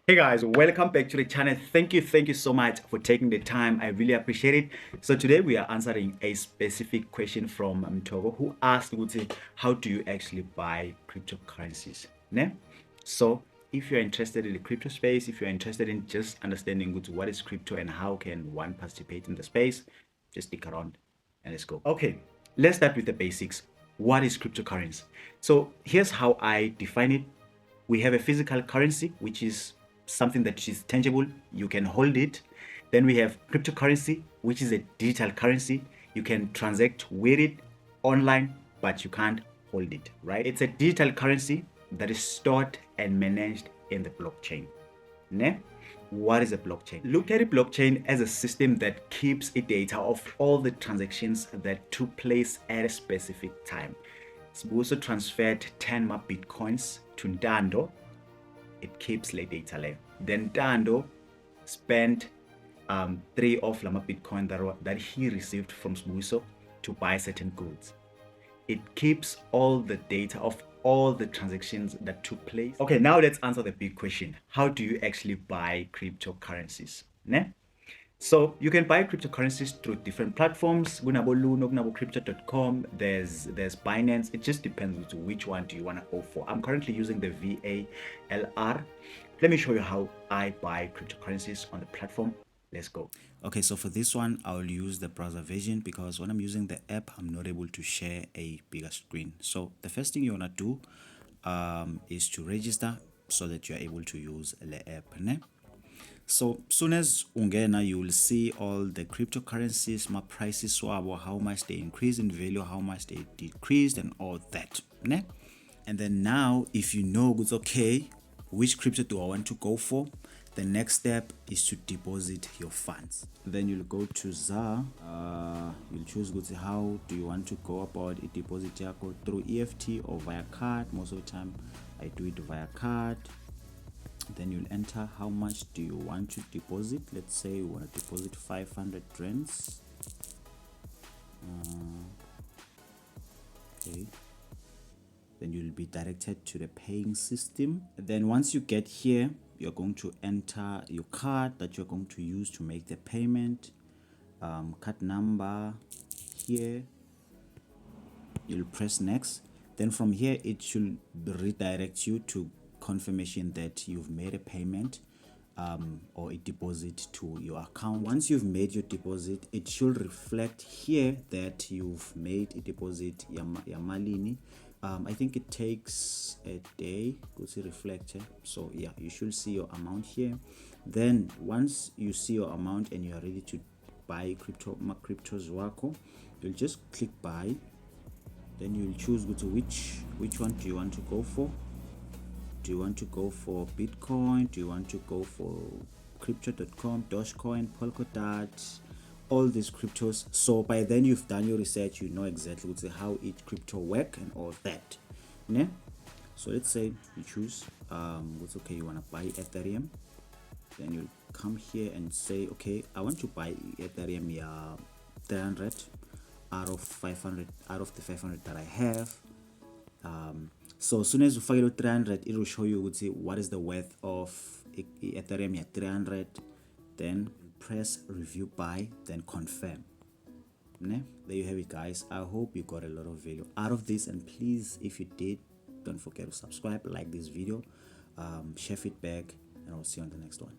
Hey guys, welcome back to the channel. Thank you so much for taking the time. I really appreciate it. So today we are answering a specific question from Mtogo, who asked, how do you actually buy cryptocurrencies? Ne? So if you're interested in the crypto space, if you're interested in just understanding what is crypto and how can one participate in the space, just stick around and let's go. Okay, let's start with the basics. What is cryptocurrency? So here's how I define it. We have a physical currency, which is something that is tangible, you can hold it. Then we have cryptocurrency, which is a digital currency. You can transact with it online, but you can't hold it, right? It's a digital currency that is stored and managed in the blockchain. Ne? What is a blockchain? Look at a blockchain as a system that keeps a data of all the transactions that took place at a specific time. We also transferred 10 more bitcoins to Ndando. It keeps the data there. Then Ndando spent 3 of lama bitcoin that he received from Sbuso to buy certain goods. It keeps all the data of all the transactions that took place. Okay, now let's answer the big question. How do you actually buy cryptocurrencies? Ne? So you can buy cryptocurrencies through different platforms. Crypto.com. There's Binance. It just depends on which one do you want to go for. I'm currently using the VALR. Let me show you how I buy cryptocurrencies on the platform. Let's go. Okay, so for this one, I'll use the browser version because when I'm using the app, I'm not able to share a bigger screen. So the first thing you want to do is to register so that you're able to use the app. Ne? So soon as ungena, you will see all the cryptocurrencies, my prices, swabo, how much they increase in value, how much they decreased, and all that. Ne? And then now, if you know it's okay, which crypto do I want to go for? The next step is to deposit your funds. Then you'll go to ZA. You'll choose how do you want to go about it. Deposit yako through EFT or via card. Most of the time, I do it via card. Then you'll enter how much do you want to deposit. Let's say you want to deposit 500 rands. Okay. Then you'll be directed to the paying system. Then once you get here, you're going to enter your card that you're going to use to make the payment. Card number here. You'll press next. Then from here, it should redirect you to confirmation that you've made a payment or a deposit to your account. Once you've made your deposit, it should reflect here that you've made a deposit yamalini. I think it takes a day to reflect it. So yeah, you should see your amount here. Then once you see your amount and you are ready to buy cryptos wako, you'll just click buy. Then you'll choose which one do you want to go for. Do you want to go for Bitcoin? Do you want to go for Crypto.com, Dogecoin, Polkadot, all these cryptos? So by then you've done your research, you know exactly how each crypto work and all that. Ne? So let's say you choose what's okay, you want to buy Ethereum. Then you'll come here and say, okay, I want to buy Ethereum 300 out of 500 out of the 500 that I have. So as soon as you file 300, it will show you what is the worth of Ethereum 300. Then press review buy, then confirm. There you have it, guys. I hope you got a lot of value out of this, and please, if you did, don't forget to subscribe, like this video, share feedback, and I'll see you on the next one.